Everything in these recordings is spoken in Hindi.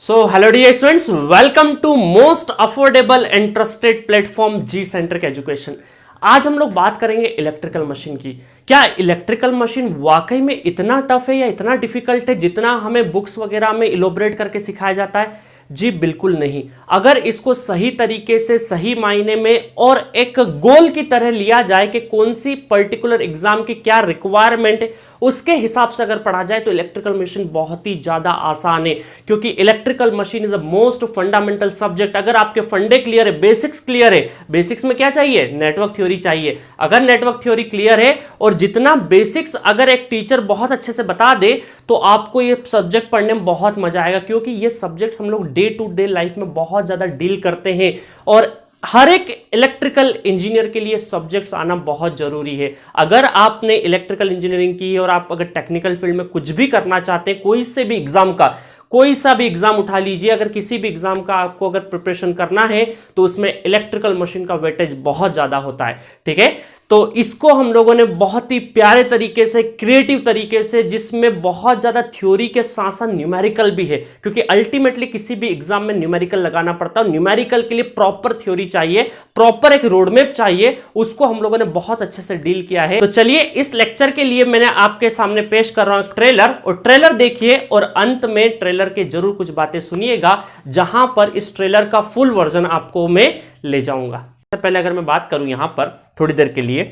So, hello dear students, welcome to most affordable and trusted platform G Center Education। आज हम लोग बात करेंगे इलेक्ट्रिकल मशीन की। क्या इलेक्ट्रिकल मशीन वाकई में इतना टफ है या इतना डिफिकल्ट है जितना हमें बुक्स वगैरह में इलोबरेट करके सिखाया जाता है? जी बिल्कुल नहीं। अगर इसको सही तरीके से, सही मायने में और एक गोल की तरह लिया जाए कि कौन सी पर्टिकुलर एग्जाम की क्या रिक्वायरमेंट है, उसके हिसाब से अगर पढ़ा जाए तो इलेक्ट्रिकल मशीन बहुत ही ज्यादा आसान है, क्योंकि electrical machine is a most fundamental subject. अगर आपके फंडे क्लियर है, बेसिक्स क्लियर है, बेसिक्स में क्या चाहिए? नेटवर्क थ्योरी चाहिए। अगर नेटवर्क थ्योरी क्लियर है और जितना बेसिक्स अगर एक टीचर बहुत अच्छे से बता दे तो आपको ये सब्जेक्ट पढ़ने में बहुत मजा आएगा, क्योंकि ये सब्जेक्ट हम लोग डे टू डे लाइफ में बहुत ज्यादा डील करते हैं और हर एक इलेक्ट्रिकल इंजीनियर के लिए सब्जेक्ट्स आना बहुत जरूरी है। अगर आपने इलेक्ट्रिकल इंजीनियरिंग की और आप अगर टेक्निकल फील्ड में कुछ भी करना चाहते हैं, कोई सा भी एग्जाम उठा लीजिए, अगर किसी भी एग्जाम का आपको अगर प्रिपरेशन करना है तो उसमें इलेक्ट्रिकल मशीन का वेटेज बहुत ज्यादा होता है। ठीक है, तो इसको हम लोगों ने बहुत ही प्यारे तरीके से, क्रिएटिव तरीके से, जिसमें बहुत ज्यादा थ्योरी के साथ साथ न्यूमेरिकल भी है, क्योंकि अल्टीमेटली किसी भी एग्जाम में न्यूमेरिकल लगाना पड़ता है। न्यूमेरिकल के लिए प्रॉपर थ्योरी चाहिए, प्रॉपर एक रोड मैप चाहिए, उसको हम लोगों ने बहुत अच्छे से डील किया है। तो चलिए, इस लेक्चर के लिए मैंने आपके सामने पेश कर रहा हूं ट्रेलर, और ट्रेलर देखिए और अंत में ट्रेलर के जरूर कुछ बातें सुनिएगा, जहां पर इस ट्रेलर का फुल वर्जन आपको मैं ले जाऊंगा। सबसे पहले अगर मैं बात करूं यहां पर थोड़ी देर के लिए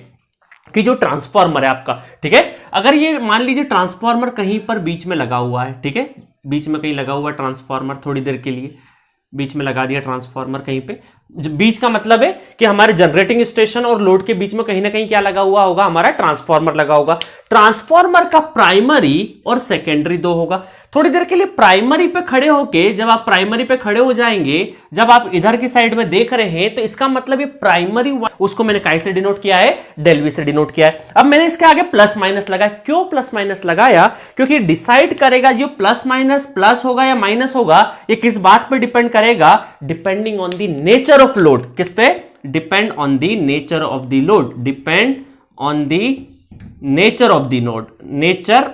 कि जो ट्रांसफार्मर है आपका, ठीक है, अगर ये मान लीजिए ट्रांसफार्मर कहीं पर बीच में लगा हुआ है, ठीक है, बीच में कहीं लगा हुआ है ट्रांसफार्मर, थोड़ी देर के लिए बीच में लगा दिया ट्रांसफार्मर कहीं पे। बीच का मतलब है कि हमारे जनरेटिंग स्टेशन और लोड के बीच में कहीं ना कहीं क्या लगा हुआ होगा? हमारा ट्रांसफार्मर लगा होगा। ट्रांसफार्मर का प्राइमरी और सेकेंडरी दो होगा। थोड़ी देर के लिए प्राइमरी पे खड़े होके, जब आप प्राइमरी पे खड़े हो जाएंगे, जब आप इधर की साइड में देख रहे हैं, तो इसका मतलब ये प्राइमरी, उसको मैंने काय से डिनोट किया है? डेल वी से डिनोट किया है। अब मैंने इसके आगे प्लस माइनस लगाया। क्यों प्लस माइनस लगाया? क्योंकि डिसाइड करेगा जो प्लस माइनस प्लस होगा या माइनस होगा, ये किस बात पे डिपेंड करेगा? Depending on the nature of load. किस पे? Depend on the nature of the load. Depend on the nature of the node, nature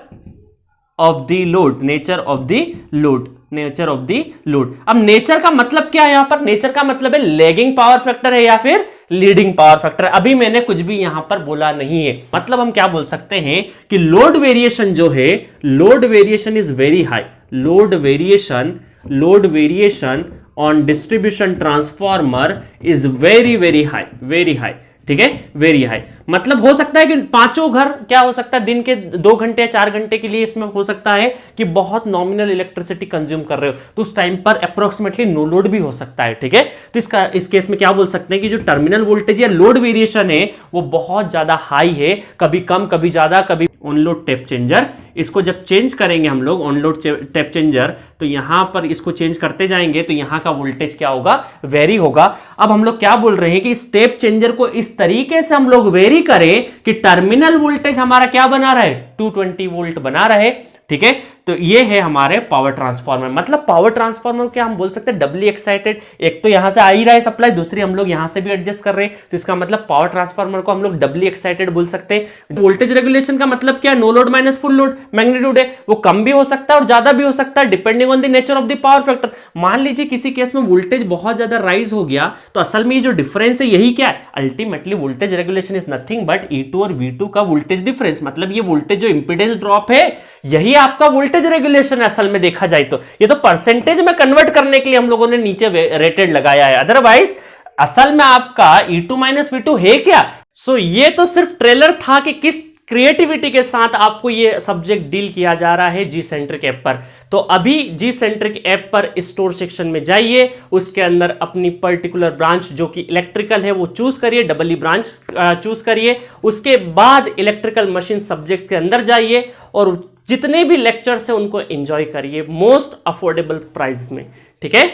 of the load, nature of the load, nature of the load. अब नेचर का मतलब क्या है? यहां पर नेचर का मतलब है लैगिंग पावर फैक्टर है या फिर लीडिंग पावर फैक्टर। अभी मैंने कुछ भी यहां पर बोला नहीं है। मतलब हम क्या बोल सकते हैं कि लोड वेरिएशन जो है, load variation is very high. Load variation on distribution transformer is very very high, very high. ठीक है, वेरी हाई। मतलब हो सकता है कि पांचों घर क्या हो सकता है, दिन के 2 घंटे या 4 घंटे के लिए इसमें हो सकता है कि बहुत नॉमिनल इलेक्ट्रिसिटी कंज्यूम कर रहे हो, तो उस टाइम पर अप्रोक्सीमेटली नो लोड भी हो सकता है। ठीक है, तो इस केस में क्या बोल सकते हैं कि जो टर्मिनल वोल्टेज या लोड वेरिएशन है वो बहुत ज्यादा हाई है, कभी कम कभी ज्यादा, कभी ऑन लोड टेप चेंजर। इसको जब चेंज करेंगे हम लोग ऑन लोड टेप चेंजर, तो यहां पर इसको चेंज करते जाएंगे तो यहां का वोल्टेज क्या होगा? वेरी होगा। अब हम लोग क्या बोल रहे हैं कि इस टेप चेंजर को इस तरीके से हम लोग वेरी करें कि टर्मिनल वोल्टेज हमारा क्या बना रहे? 220 वोल्ट बना रहे। ठीक है, तो ये है हमारे पावर ट्रांसफार्मर। मतलब पावर ट्रांसफार्मर क्या हम बोल सकते हैं? डबली एक्साइटेड। एक तो यहां से आ ही रहा है सप्लाई, दूसरी हम लोग यहां से भी एडजस्ट कर रहे हैं, तो इसका मतलब पावर ट्रांसफार्मर को हम लोग डबली एक्साइटेड बोल सकते हैं। वोल्टेज रेगुलेशन का मतलब क्या? No load minus full load magnitude है, वो कम भी हो सकता है और ज्यादा भी हो सकता है, depending on the nature of the power factor. मान लीजिए किसी केस में वोल्टेज बहुत ज्यादा राइज हो गया, तो असल में ये जो डिफरेंस है यही क्या है? Ultimately voltage regulation is nothing but E2 और V2 का वोल्टेज डिफरेंस। मतलब ये वोल्टेज जो इंपीडेंस ड्रॉप है, यही आपका वोल्टेज रेगुलेशन है असल में देखा जाए तो। ये तो परसेंटेज में कन्वर्ट करने के लिए हम लोगों ने नीचे रेटेड लगाया है, अदरवाइज असल में आपका E2 माइनस V2 है क्या? ये तो सिर्फ ट्रेलर था कि किस क्रिएटिविटी के साथ आपको ये सब्जेक्ट डील किया जा रहा है जी सेंट्रिक ऐप पर। तो अभी जी सेंट्रिक ऐप पर स्टोर सेक्शन में जाइए, उसके अंदर अपनी पर्टिकुलर ब्रांच जो कि इलेक्ट्रिकल है वो चूज करिए, डबल ई ब्रांच चूज करिए। उसके बाद इलेक्ट्रिकल मशीन सब्जेक्ट के अंदर जाइए और जितने भी लेक्चर्स हैं उनको एंजॉय करिए मोस्ट अफोर्डेबल प्राइस में। ठीक है।